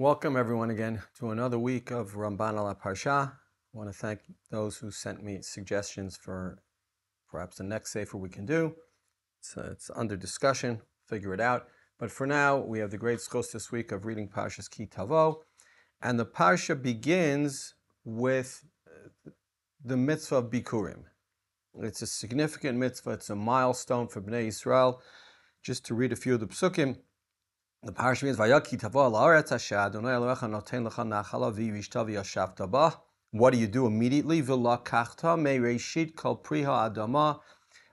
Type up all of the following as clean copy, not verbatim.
Welcome everyone again to another week of Ramban ala Parsha. I want to thank those who sent me suggestions for perhaps the next sefer we can do. It's under discussion, figure it out. But for now, we have the great schos this week of reading Parshas Ki Tavo. And the Parsha begins with the mitzvah of Bikurim. It's a significant mitzvah. It's a milestone for Bnei Yisrael. Just to read a few of the psukim. The parsha means Vayaki Tavo la'aretz asher Adonai Elohecha noten lecha nachala v'yishta v'yashavta ba. What do you do immediately? V'lakachta me'reishit kol priha adama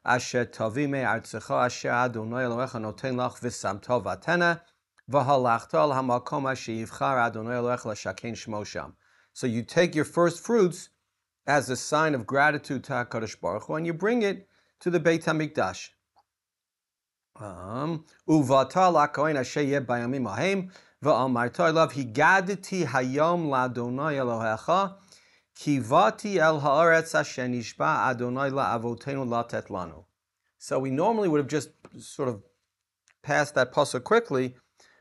asher tavi me'artzecha asher Adonai Elohecha noten lach v'samta v'atena v'halachta al hamakom asher yivchar Adonai Elohecha l'shaken shmo sham. So you take your first fruits as a sign of gratitude to HaKadosh Baruch Hu and you bring it to the Beit HaMikdash. Uvata lakoin asheyeh bayamim ahem va'amarta elav higaditi hayom la'Adonai Elohecha kivati el haaretz asher nishba Adonai la'avotenu latet lanu. So we normally would have just sort of passed that pasuk quickly,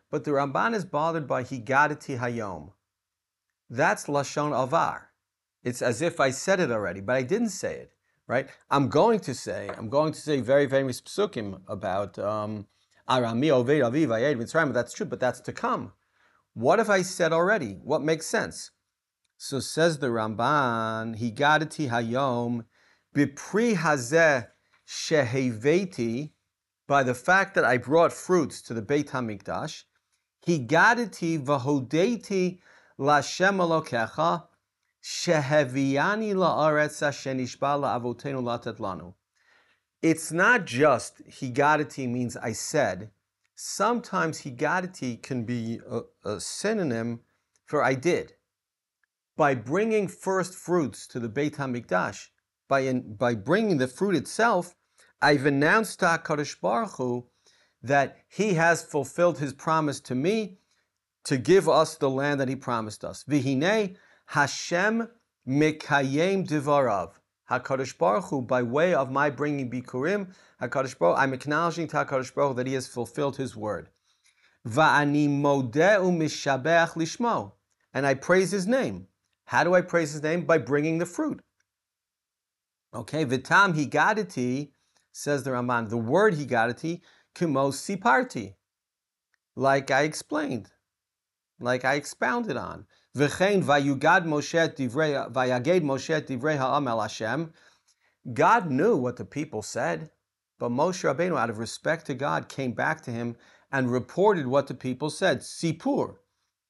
but the Ramban is bothered by higaditi hayom. That's lashon avar. It's as if I said it already, but I didn't say it. Right? I'm going to say very famous psukim about Arami Oved Aviv Vayed Mitzrayim. That's true, but that's to come. What if I said already? What makes sense? So says the Ramban, Higadati Hayom Bipri Hazeh Sheheveti, by the fact that I brought fruits to the Beit HaMikdash, Higadati Vahodeti Lashem Elokecha Sheheviani la'aretz asher nishba la'avotenu latet lanu. It's not just higadati means I said. Sometimes higadati can be a synonym for I did. By bringing first fruits to the Beit HaMikdash, by bringing the fruit itself, I've announced to HaKadosh Baruch Hu that He has fulfilled His promise to me to give us the land that He promised us. V'hinei Hashem mekayem divarav. HaKadosh Baruch Hu, by way of my bringing Bikurim, HaKadosh Baruch Hu, I'm acknowledging to HaKadosh Baruch Hu that He has fulfilled His word. Va'ani modeh u'mishabeach lishmo. And I praise His name. How do I praise His name? By bringing the fruit. Okay, v'tam higadati, says the Ramban, the word higadati, kimo siparti. Like I explained. Like I expounded on. V'chein vayugad Moshe divrei vayaged Moshe divrei ha'am el Hashem. God knew what the people said, but Moshe Rabbeinu, out of respect to God, came back to him and reported what the people said. Sipur.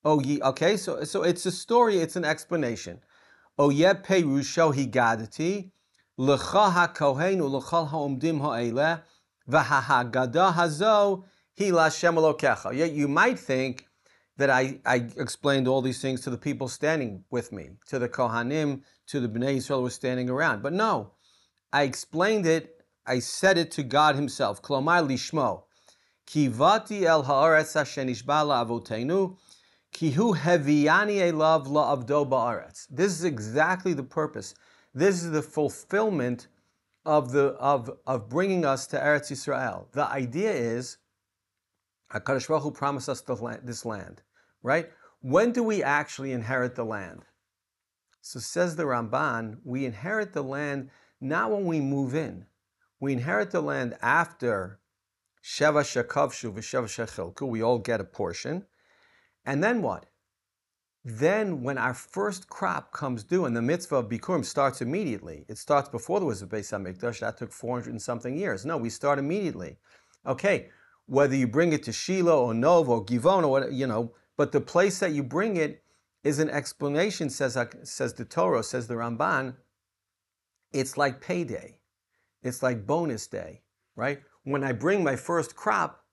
Okay, so it's a story, it's an explanation. Oyeh perusho higadati lecha hakohen u'lechal ha'omdim ha'eleh v'hahagada hazo hi l'Hashem Elokecha. Yet you might think that I explained all these things to the people standing with me, to the Kohanim, to the Bnei Yisrael who were standing around. But no, I explained it, I said it to God Himself. Klomar lishmo. Kivati el haaretz asher nishba la'avotenu, ki hu heviani elav la'avdo ba'aretz. This is exactly the purpose. This is the fulfillment of bringing us to Eretz Yisrael. The idea is, HaKadosh Baruch Hu promised us this land, right? When do we actually inherit the land? So says the Ramban, we inherit the land not when we move in. We inherit the land after Sheva Shekavshu v'Sheva Shechilku. We all get a portion. And then what? Then when our first crop comes due, and the mitzvah of Bikurim starts immediately. It starts before there was a Beis HaMikdash. That took 400 and something years. No, we start immediately. Okay. Whether you bring it to Shiloh or Nov or Givon or whatever, but the place that you bring it is an explanation, says the Torah, says the Ramban. It's like payday. It's like bonus day, right? When I bring my first crop,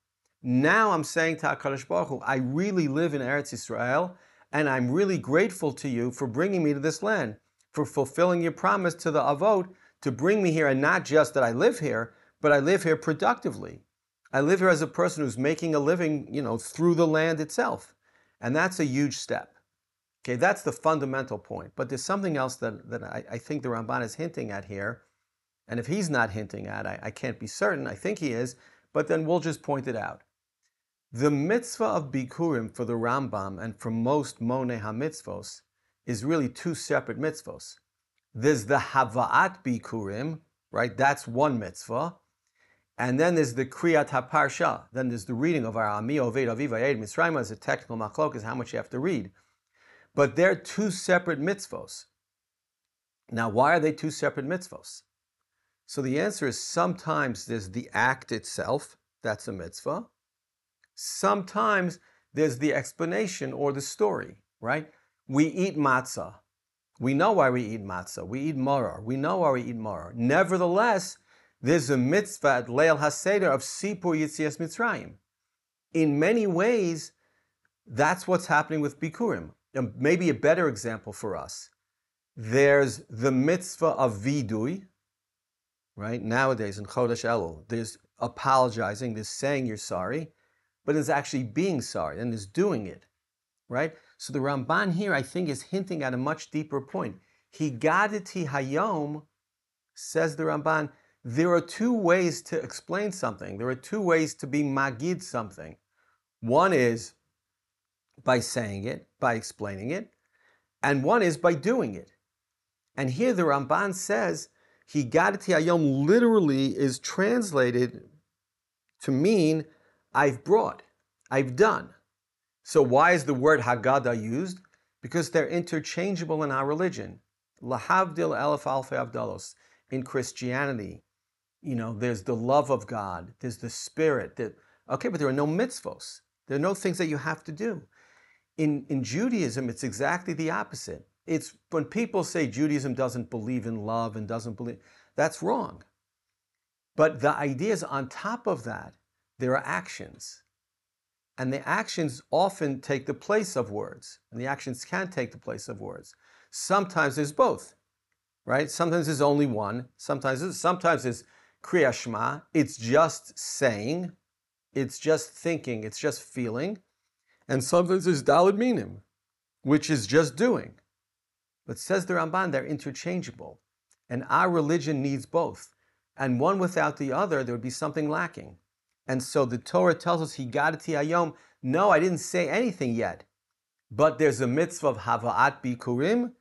now I'm saying to HaKadosh Baruch Hu, I really live in Eretz Yisrael, and I'm really grateful to you for bringing me to this land, for fulfilling your promise to the Avot to bring me here, and not just that I live here, but I live here productively. I live here as a person who's making a living, through the land itself. And that's a huge step. Okay, that's the fundamental point. But there's something else that I think the Ramban is hinting at here. And if he's not hinting at, I can't be certain. I think he is. But then we'll just point it out. The mitzvah of Bikurim for the Rambam and for most Monei HaMitzvos is really two separate mitzvos. There's the Hava'at Bikurim, right? That's one mitzvah. And then there's the Kriyat HaParsha. Then there's the reading of our Ami Oved Aviv Vayed Mitzrayim as a technical machlok is how much you have to read. But they're two separate mitzvos. Now, why are they two separate mitzvos? So the answer is sometimes there's the act itself, that's a mitzvah. Sometimes there's the explanation or the story, right? We eat matzah. We know why we eat matzah. We eat maror. We know why we eat maror. Nevertheless, there's a mitzvah at Leil HaSeder of Sipur Yitzias Mitzrayim. In many ways, that's what's happening with Bikurim. Maybe a better example for us. There's the mitzvah of vidui, right? Nowadays in Chodesh Elul, there's apologizing, there's saying you're sorry, but there's actually being sorry, and there's doing it, right? So the Ramban here, I think, is hinting at a much deeper point. Higadati hayom, says the Ramban, there are two ways to explain something. There are two ways to be magid something. One is by saying it, by explaining it, and one is by doing it. And here the Ramban says, Higadati hayom literally is translated to mean, I've brought, I've done. So why is the word Haggadah used? Because they're interchangeable in our religion. Lahavdil elef alfei avdalos. In Christianity, there's the love of God, there's the Spirit. Okay, but there are no mitzvos. There are no things that you have to do. In Judaism, it's exactly the opposite. It's when people say Judaism doesn't believe in love and doesn't believe, that's wrong. But the idea is on top of that, there are actions. And the actions often take the place of words. And the actions can take the place of words. Sometimes there's both, right? Sometimes there's only one. Sometimes there's Kriya Shema. It's just saying. It's just thinking. It's just feeling. And sometimes there's Daled Minim, which is just doing. But says the Ramban, they're interchangeable. And our religion needs both. And one without the other, there would be something lacking. And so the Torah tells us, Higadati hayom, no, I didn't say anything yet. But there's a mitzvah of Hava'at Bikurim,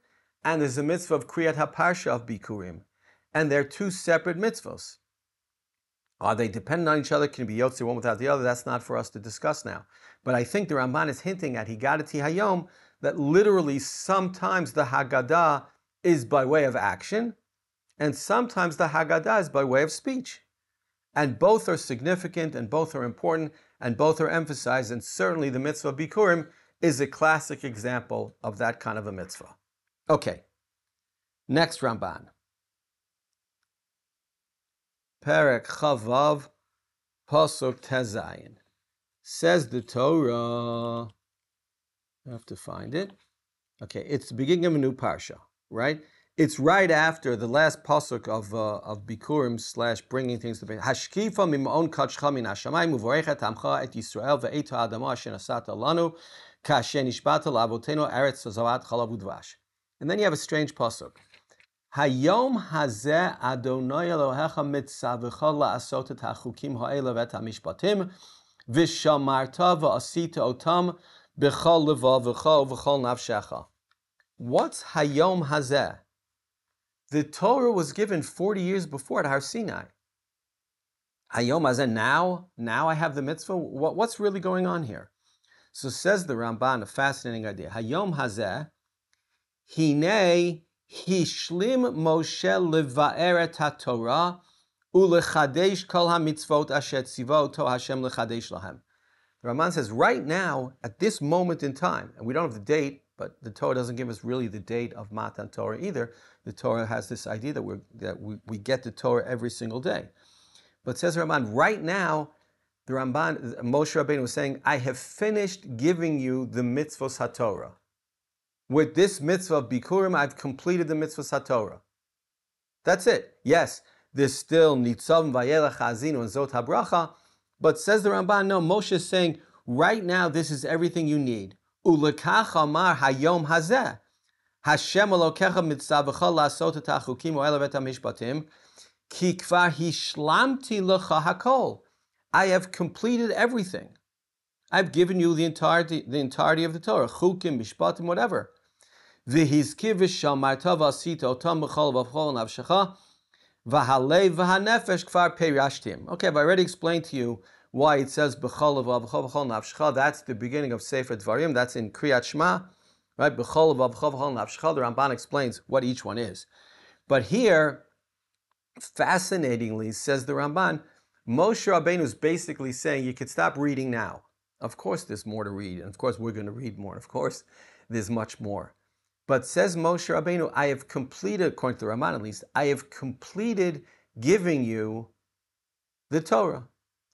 and there's a mitzvah of Kriyat HaParsha of Bikurim. And they're two separate mitzvahs. Are they dependent on each other? Can it be yotze one without the other? That's not for us to discuss now. But I think the Ramban is hinting at Higadati hayom, that literally sometimes the Haggadah is by way of action, and sometimes the Haggadah is by way of speech. And both are significant, and both are important, and both are emphasized, and certainly the mitzvah of Bikurim is a classic example of that kind of a mitzvah. Okay, next Ramban. Perek Chavav, Pasuk Tezayin. Says the Torah, I have to find it. Okay, it's the beginning of a new parsha, right? It's right after the last pasuk of Bikurim / bringing things to the Hashkifa mimon kachcha min hashamayim uvorechet amcha et Yisrael ve'et ha'adama asher nasata lanu ka'asher nishbata la'avotenu eretz zavat chalav udvash. And then you have a strange pasuk. Hayom hazeh Adonai Elohecha mitzavecha la'asot et hachukim ha'ela ve'et hamishpatim v'shamarta v'asita otam b'chol levavecha u'v'chol nafshecha. What's Hayom hazeh? The Torah was given 40 years before at Har Sinai. Hayom hazeh, now I have the mitzvah. What's really going on here? So says the Ramban, a fascinating idea. Hayom hazeh, hine hishlim Moshe leva'er et haTorah ulechadesh kol hamitzvot asher tziva oto Hashem lechadesh lahem. The Ramban says, right now, at this moment in time, and we don't have the date, but the Torah doesn't give us really the date of Matan Torah either. The Torah has this idea that we get the Torah every single day. But says the Ramban, right now, the Ramban, Moshe Rabbeinu was saying, I have finished giving you the mitzvos HaTorah. With this mitzvah of Bikurim, I've completed the mitzvos HaTorah. That's it. Yes, there's still Nitzavim Vayelech Ha'azinu and Zot HaBracha, but says the Ramban, no, Moshe is saying, right now, this is everything you need. Ulekach amar hayom hazeh. Hashem Elokecha mitzavecha la'asot et hachukim u'ela v'et hamishpatim ki kvar hishlamti lecha hakol. I have completed everything. I've given you the entirety of the Torah, chukim, mishpatim, whatever. V'hizkir v'shamarta v'asita otam b'chol v'chol nafshecha v'halev v'hanefesh kvar perashtim. Okay, I've already explained to you why it says b'chol v'chol nafshecha. That's the beginning of Sefer Dvarim. That's in Kriyat Shema, right? B'chol v'chol nafshecha. The Ramban explains what each one is. But here, fascinatingly, says the Ramban, Moshe Rabbeinu is basically saying you could stop reading now. Of course there's more to read, and of course we're going to read more. Of course there's much more. But says Moshe Rabbeinu, I have completed, according to the Ramban at least, I have completed giving you the Torah.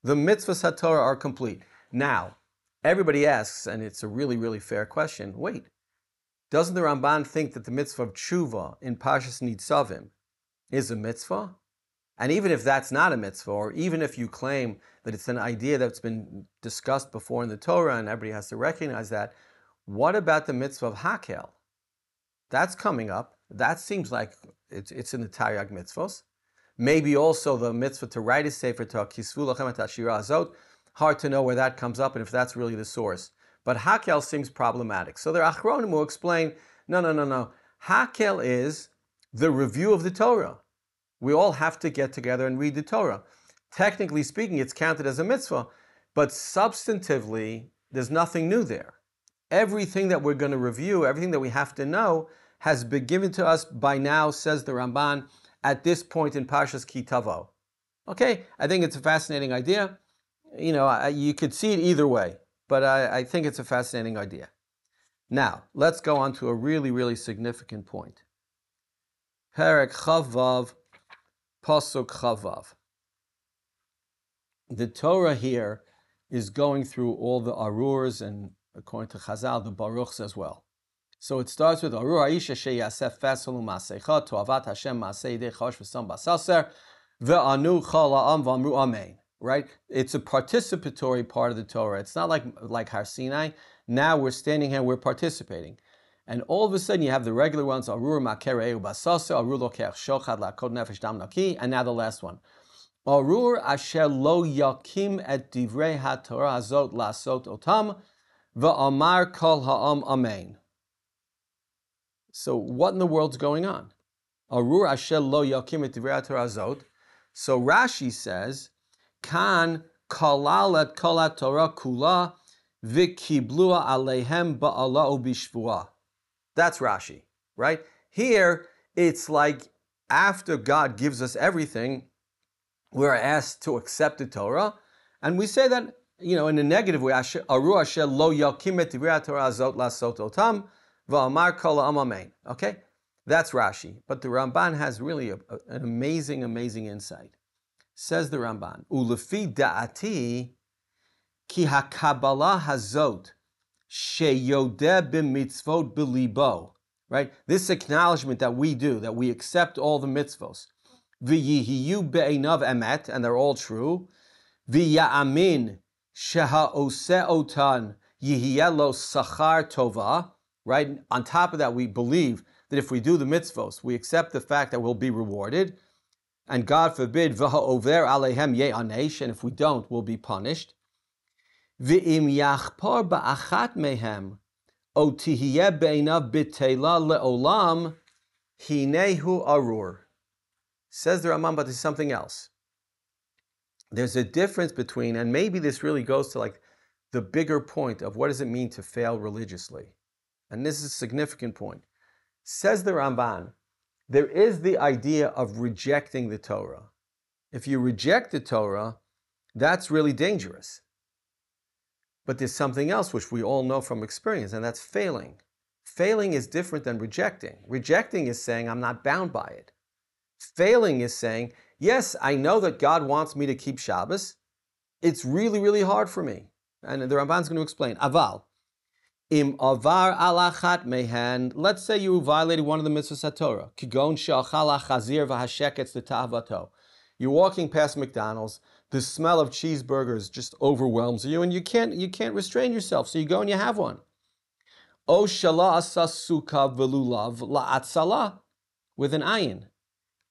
The mitzvahs HaTorah are complete. Now, everybody asks, and it's a really, really fair question, wait, doesn't the Ramban think that the mitzvah of tshuva in Parshas Nitzavim is a mitzvah? And even if that's not a mitzvah, or even if you claim that it's an idea that's been discussed before in the Torah and everybody has to recognize that, what about the mitzvah of hakel? That's coming up. That seems like it's in the Taryag mitzvos. Maybe also the mitzvah to write a sefer Torah, kisvu lachem et hashira azot. Hard to know where that comes up and if that's really the source. But hakel seems problematic. So the Achronim will explain, no. Hakel is the review of the Torah. We all have to get together and read the Torah. Technically speaking, it's counted as a mitzvah, but substantively, there's nothing new there. Everything that we're going to review, everything that we have to know, has been given to us by now, says the Ramban, at this point in Parshas Ki Tavo. Okay, I think it's a fascinating idea. You could see it either way, but I think it's a fascinating idea. Now, let's go on to a really, really significant point. Perek Chavav, Pasuk Chavav. The Torah here is going through all the arurs and, according to Chazal, the baruchs as well. So it starts with Arur Aisha Sheyasef Feselu Masecha To Avodat Hashem Masei Dei Chosh V'Sam Basaser Ve'anu Chol Ha'am V'Amru Amen. Right? It's a participatory part of the Torah. It's not like Har Sinai. Now we're standing here, we're participating. And all of a sudden you have the regular ones, Arur Makereu Basaser, Arur Lokech Shochad La'kod Nefesh Dam Naki, and now the last one. Arur Asher Lo Yakim Et Divrei HaTorah Azot La'asot Otam V'Amar Kol Ha'am Amen. So what in the world's going on? Arur Asher Lo Yakim Et Divrei HaTorah Azot. So Rashi says, Kan Kalal Et Kol HaTorah Kula V'Kiblua Aleihem Ba'ala Ubishvua. That's Rashi, right? Here, it's like after God gives us everything, we're asked to accept the Torah, and we say that, in a negative way, Aru Asher lo yakim et divrei Torah azot lasot otam, va'amar kol ha'am amen. Okay? That's Rashi. But the Ramban has really an amazing, amazing insight. Says the Ramban, Ulefi da'ati ki hakabbalah hazot sheyodeh b'mitzvot b'libo. Right? This acknowledgement that we do, that we accept all the mitzvos, v'yihiyu be'einav emet, and they're all true, v'ya'amin sheha'oseh otan yihiyelo sachar tova. Right? On top of that, we believe that if we do the mitzvos, we accept the fact that we'll be rewarded, and God forbid, v'ha'over aleihem ye'anesh, and if we don't, we'll be punished. V'im yachpor ba'achat mehem, o tihiyeh be'einav b'teila le'olam, hinehu arur. Says the Ramban, but there's something else. There's a difference between, and maybe this really goes to the bigger point of what does it mean to fail religiously. And this is a significant point. Says the Ramban, there is the idea of rejecting the Torah. If you reject the Torah, that's really dangerous. But there's something else which we all know from experience, and that's failing. Failing is different than rejecting. Rejecting is saying, I'm not bound by it. Failing is saying, yes, I know that God wants me to keep Shabbos. It's really, really hard for me. And the Ramban's going to explain. Aval, im avar alachat mehen, let's say you violated one of the mitzvahs of Torah. Kigon she'achal ha'chazir v'hasheketz l'ta'avato. You're walking past McDonald's, the smell of cheeseburgers just overwhelms you, and you can't restrain yourself, so you go and you have one. O shala asa sukkah v'lulav la'atzala, with an ayin.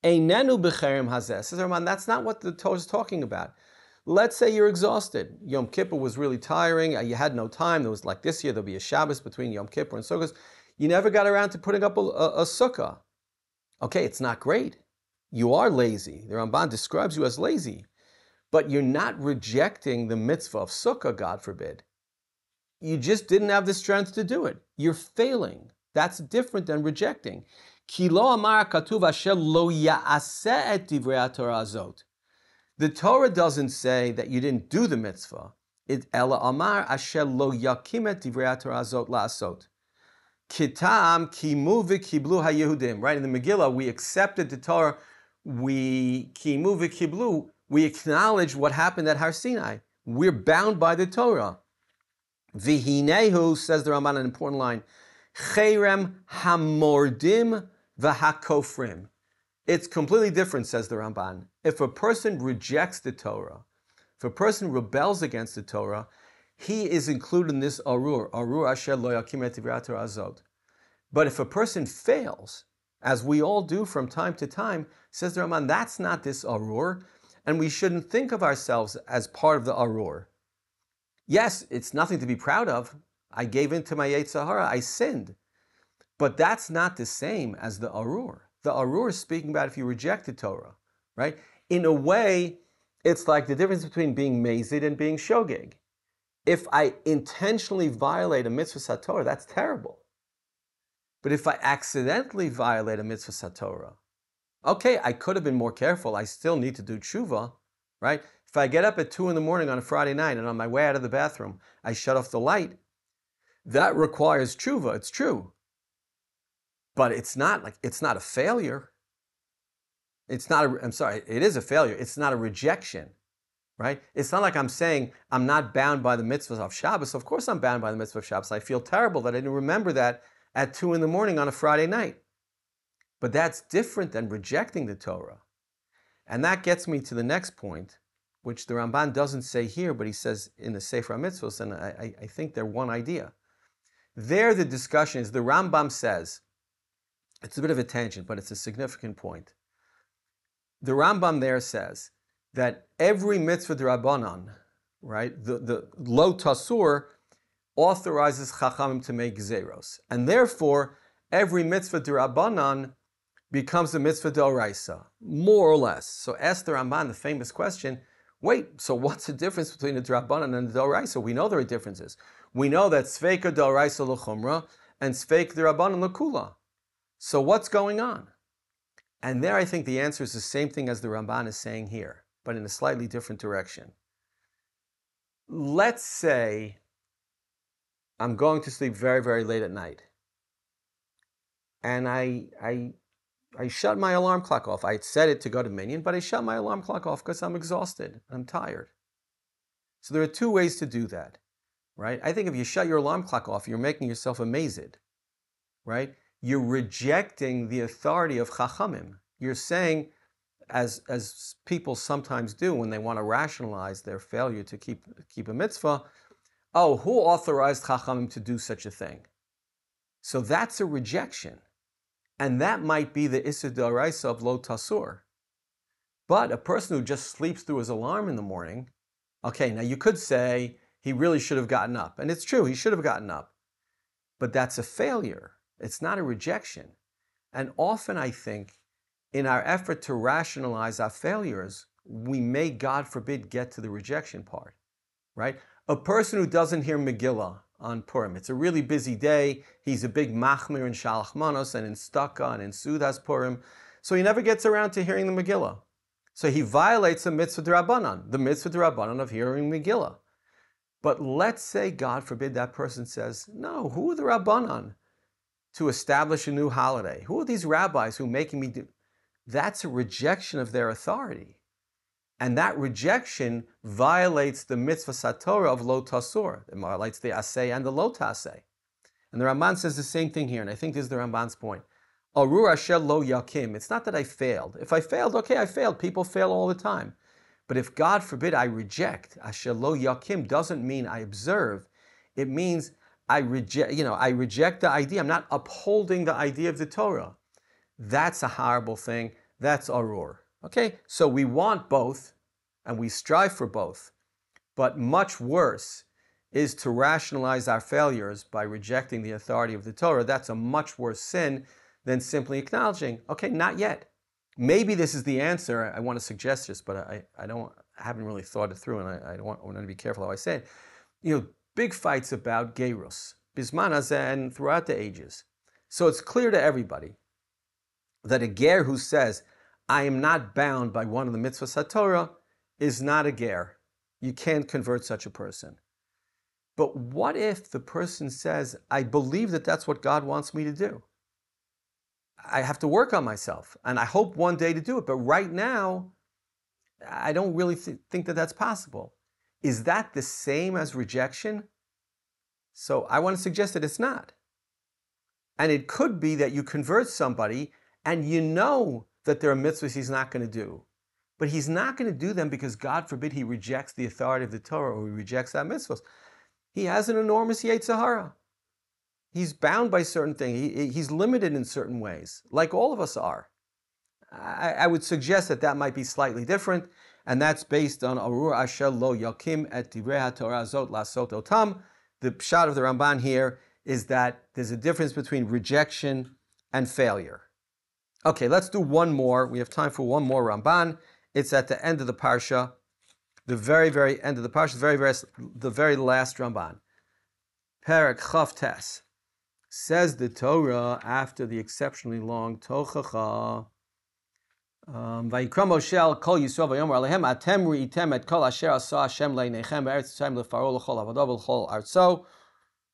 Einenu b'cherem hazeh. Says Ramban, that's not what the Torah is talking about. Let's say you're exhausted. Yom Kippur was really tiring. You had no time. There was like this year, there'll be a Shabbos between Yom Kippur and Sukkot. You never got around to putting up a sukkah. Okay, it's not great. You are lazy. The Ramban describes you as lazy. But you're not rejecting the mitzvah of sukkah, God forbid. You just didn't have the strength to do it. You're failing. That's different than rejecting. Ki lo amar katuv asher lo ya'aseh et divrei haTorah azot. The Torah doesn't say that you didn't do the mitzvah. It ela amar asher lo yakim et divrei haTorah azot la'asot. Kitam kimu v'kiblu haYehudim. Right, in the Megillah, we accepted the Torah. We kimu v'kiblu. We acknowledge what happened at Har Sinai. We're bound by the Torah. V'hinehu, says the Ramban, an important line, cherem hamordim v'hakofrim. It's completely different, says the Ramban. If a person rejects the Torah, if a person rebels against the Torah, he is included in this arur asher lo yakim et divrei haTorah azot. But if a person fails, as we all do from time to time, says the Ramban, that's not this arur, and we shouldn't think of ourselves as part of the arur. Yes, it's nothing to be proud of. I gave in to my yetzer hara, I sinned. But that's not the same as the arur. The arur is speaking about if you reject the Torah, right? In a way, it's like the difference between being mazid and being shogeg. If I intentionally violate a mitzvah Torah, that's terrible. But if I accidentally violate a mitzvah Torah, okay, I could have been more careful. I still need to do tshuva, right? If I get up at 2 a.m. on a Friday night and on my way out of the bathroom, I shut off the light, that requires tshuva, it's true. But it's not a failure. It is a failure. It's not a rejection, right? It's not like I'm saying I'm not bound by the mitzvahs of Shabbos. Of course I'm bound by the mitzvah of Shabbos. I feel terrible that I didn't remember that at 2 a.m. on a Friday night. But that's different than rejecting the Torah. And that gets me to the next point, which the Ramban doesn't say here, but he says in the Sefer HaMitzvos, and I think they're one idea. There the discussion is, the Rambam says, it's a bit of a tangent, but it's a significant point. The Rambam there says that every mitzvah d'Rabbanan, right, the lo tasur, authorizes Chachamim to make gzeros. And therefore, every mitzvah d'Rabbanan becomes a mitzvah d'oraisa, more or less. So ask the Ramban the famous question, wait, so what's the difference between the d'Rabbanan and the d'oraisa? We know there are differences. We know that sveika d'oraisa l'chumra and sveika d'Rabbanan l'kula. So what's going on? And there I think the answer is the same thing as the Ramban is saying here, but in a slightly different direction. Let's say I'm going to sleep very, very late at night. And I shut my alarm clock off. I had set it to go to Minyan, but I shut my alarm clock off because I'm exhausted. I'm tired. So there are two ways to do that, right? I think if you shut your alarm clock off, you're making yourself a mazid, right? You're rejecting the authority of Chachamim. You're saying, as people sometimes do when they want to rationalize their failure to keep a mitzvah, oh, who authorized Chachamim to do such a thing? So that's a rejection. And that might be the Issur d'oraisa of lo tasur. But a person who just sleeps through his alarm in the morning, okay, now you could say he really should have gotten up. And it's true, he should have gotten up. But that's a failure. It's not a rejection. And often I think in our effort to rationalize our failures, we may, God forbid, get to the rejection part, right? A person who doesn't hear Megillah on Purim, it's a really busy day, he's a big machmir in Shalach Manos and in Staka and in Sudas Purim, so he never gets around to hearing the Megillah. So he violates the mitzvah d'Rabbanan, the mitzvah d'Rabbanan of hearing Megillah. But let's say, God forbid, that person says, no, who are the Rabbanan to establish a new holiday? Who are these rabbis who are making me do? That's a rejection of their authority. And that rejection violates the mitzvah Torah of lo tasur. It violates the aseh and the lo taseh. And the Ramban says the same thing here, and I think this is the Ramban's point. Arur asher lo yakim. It's not that I failed. If I failed, okay, I failed. People fail all the time. But if, God forbid, I reject, asher lo yakim doesn't mean I observe. It means I reject the idea. I'm not upholding the idea of the Torah. That's a horrible thing. That's arur. Okay, so we want both. and we strive for both. But much worse is to rationalize our failures by rejecting the authority of the Torah. That's a much worse sin than simply acknowledging, okay, not yet. Maybe this is the answer. I want to suggest this, but I haven't really thought it through, and I want to be careful how I say it. Big fights about gerus, bisman hazeh, and throughout the ages. So it's clear to everybody that a ger who says, I am not bound by one of the mitzvahs HaTorah is not a ger. You can't convert such a person. But what if the person says, I believe that that's what God wants me to do? I have to work on myself, and I hope one day to do it. But right now, I don't really think that that's possible. Is that the same as rejection? So I want to suggest that it's not. And it could be that you convert somebody, and you know that there are mitzvahs he's not going to do. But he's not going to do them because, God forbid, he rejects the authority of the Torah or he rejects that mitzvahs. He has an enormous yetzer hara. He's bound by certain things. He's limited in certain ways, like all of us are. I would suggest that that might be slightly different, and that's based on Arur Asher Lo Yakim Et Divrei HaTorah Zot Lasot Otam. The pshat of the Ramban here is that there's a difference between rejection and failure. Okay, let's do one more. We have time for one more Ramban. It's at the end of the parsha, the very, very end of the parsha, the very last Ramban. Perek Chav Tes. Says the Torah after the exceptionally long Tochacha. Vayikra Moshe al kol Yisrael vayomer alehem atem ri'item et kol asher asa Hashem leinechem be'eretz Yisrael lefaro l'chol avodah v'chol artso.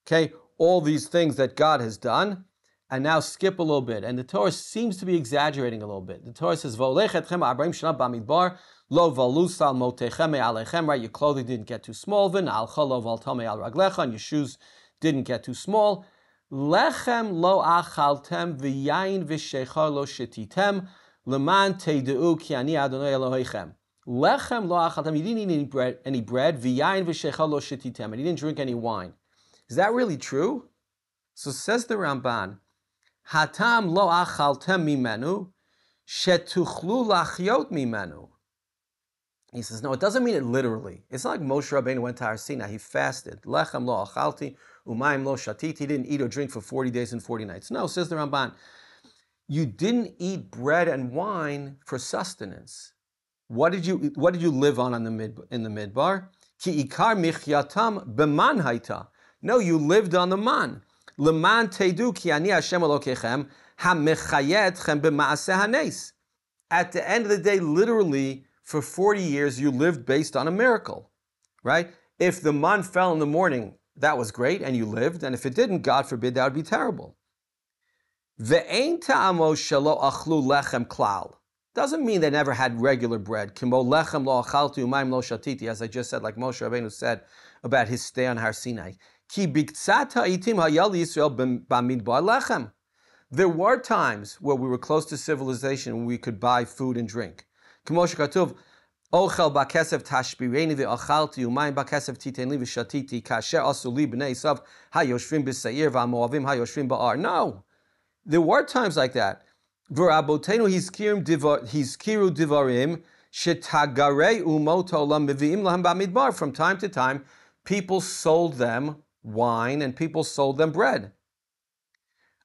Okay, all these things that God has done, and now skip a little bit. And the Torah seems to be exaggerating a little bit. The Torah says, "V'olech etchem arba'im shana b'midbar lo valus al motechem me'alechem." Right, your clothing didn't get too small. V'n al cholo v'altame al raglecha, and your shoes didn't get too small. Lechem lo achaltem v'yayin v'shechar lo shetitem leman teideu ki ani Adonai Elohechem. Lechem lo achaltem. You didn't eat any bread. V'yayin v'shechar lo shetitem. And you didn't drink any wine. Is that really true? So says the Ramban, Hatam lo achaltem mimenu shetuchlu lachyot mimenu. He says, no, it doesn't mean it literally. It's not like Moshe Rabbeinu went to Har Sinai. He fasted. Lechem lo achalti, umayim lo shatiti. He didn't eat or drink for 40 days and 40 nights. No, says the Ramban, you didn't eat bread and wine for sustenance. What did you live on in the midbar? Ki ikar michyatam b'man haita. No, you lived on the man. Leman tedu ki ani Hashem Elokechem ha-mechayetchem b'maaseh hanes. At the end of the day, literally, for 40 years, you lived based on a miracle, right? If the man fell in the morning, that was great, and you lived. And if it didn't, God forbid, that would be terrible. Ve'ein ta'amo shelo achlu lechem klal. Doesn't mean they never had regular bread. Kimo lechem lo achalti umayim lo shatiti, as I just said, like Moshe Rabbeinu said about his stay on Har Sinai. Ki biktzat ha'itim hayal Yisrael b'midbar lechem. There were times where we were close to civilization when we could buy food and drink. Kimo shekatuv, ochel ba'kesef tashbireni ve'achalti umayim ba'kesef titeni v'shatiti kasher asuli b'nei Esav hayoshvim b'seir v'amoavim hayoshvim ba'ar. No, there were times like that. V'rabotenu hizkiru divarim shetagare umot olam mevi'im lahem ba'midbar. From time to time, people sold them wine and people sold them bread.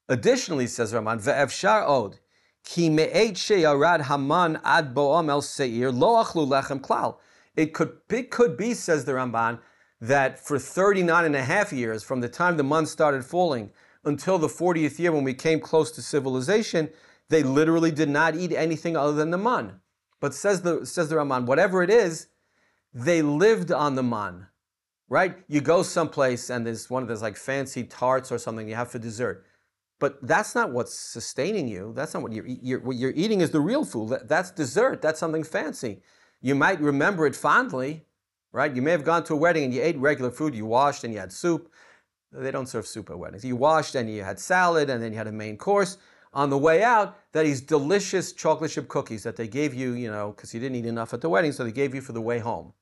Additionally, says Raman, ve'efshar od ki me'et sheyarad haman ad bo'am el seir lo achlu lechem klal. It could be, says the Ramban, that for 39 and a half years, from the time the man started falling until the 40th year when we came close to civilization, they literally did not eat anything other than the man. But says the Ramban, whatever it is, they lived on the man. Right? You go someplace and there's like fancy tarts or something you have for dessert. But that's not what's sustaining you. That's not what you're eating is the real food. That's dessert. That's something fancy. You might remember it fondly, right? You may have gone to a wedding and you ate regular food. You washed and you had soup. They don't serve soup at weddings. You washed and you had salad and then you had a main course. On the way out, these delicious chocolate chip cookies that they gave you, because you didn't eat enough at the wedding, so they gave you for the way home.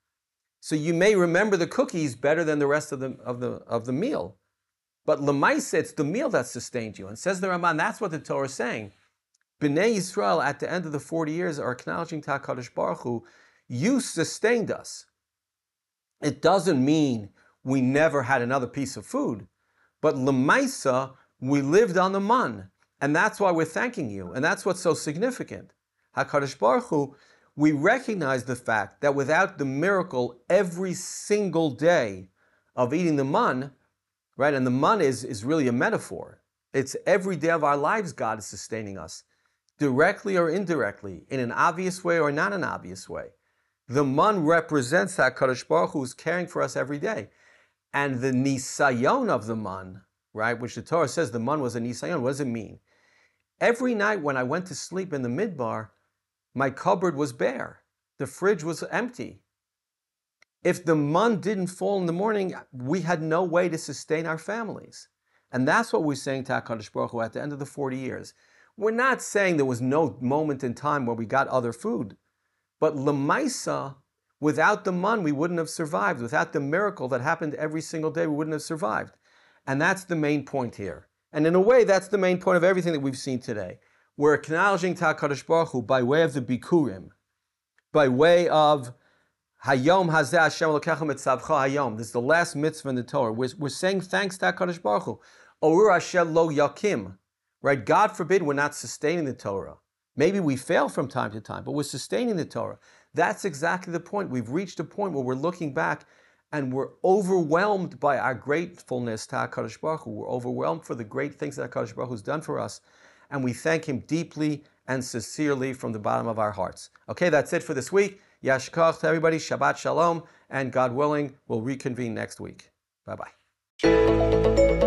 So you may remember the cookies better than the rest of the meal. But l'maisa, it's the meal that sustained you. And says the Ramban, that's what the Torah is saying. B'nai Yisrael, at the end of the 40 years, are acknowledging to HaKadosh Baruch Hu, you sustained us. It doesn't mean we never had another piece of food, but l'maisa, we lived on the man, and that's why we're thanking you, and that's what's so significant. HaKadosh Baruch Hu, we recognize the fact that without the miracle every single day of eating the man, right, and the man is really a metaphor. It's every day of our lives God is sustaining us, directly or indirectly, in an obvious way or not an obvious way. The man represents that HaKadosh Baruch Hu is caring for us every day. And the nisayon of the man, right, which the Torah says the man was a nisayon, what does it mean? Every night when I went to sleep in the midbar, my cupboard was bare. The fridge was empty. If the man didn't fall in the morning, we had no way to sustain our families. And that's what we're saying to HaKadosh Baruch Hu at the end of the 40 years. We're not saying there was no moment in time where we got other food. But l'maisa, without the man, we wouldn't have survived. Without the miracle that happened every single day, we wouldn't have survived. And that's the main point here. And in a way, that's the main point of everything that we've seen today. We're acknowledging HaKadosh Baruch Hu by way of the Bikurim, by way of Hayom Hazeh Hashem Elokecha Mitzavcha Hayom. This is the last mitzvah in the Torah. We're saying thanks to HaKadosh Baruch Hu. Orur Asher Lo Yakim. Right? God forbid we're not sustaining the Torah. Maybe we fail from time to time, but we're sustaining the Torah. That's exactly the point. We've reached a point where we're looking back and we're overwhelmed by our gratefulness to HaKadosh Baruch Hu. We're overwhelmed for the great things that HaKadosh Baruch Hu has done for us. And we thank Him deeply and sincerely from the bottom of our hearts. Okay, that's it for this week. Yashkach to everybody. Shabbat Shalom. And God willing, we'll reconvene next week. Bye-bye.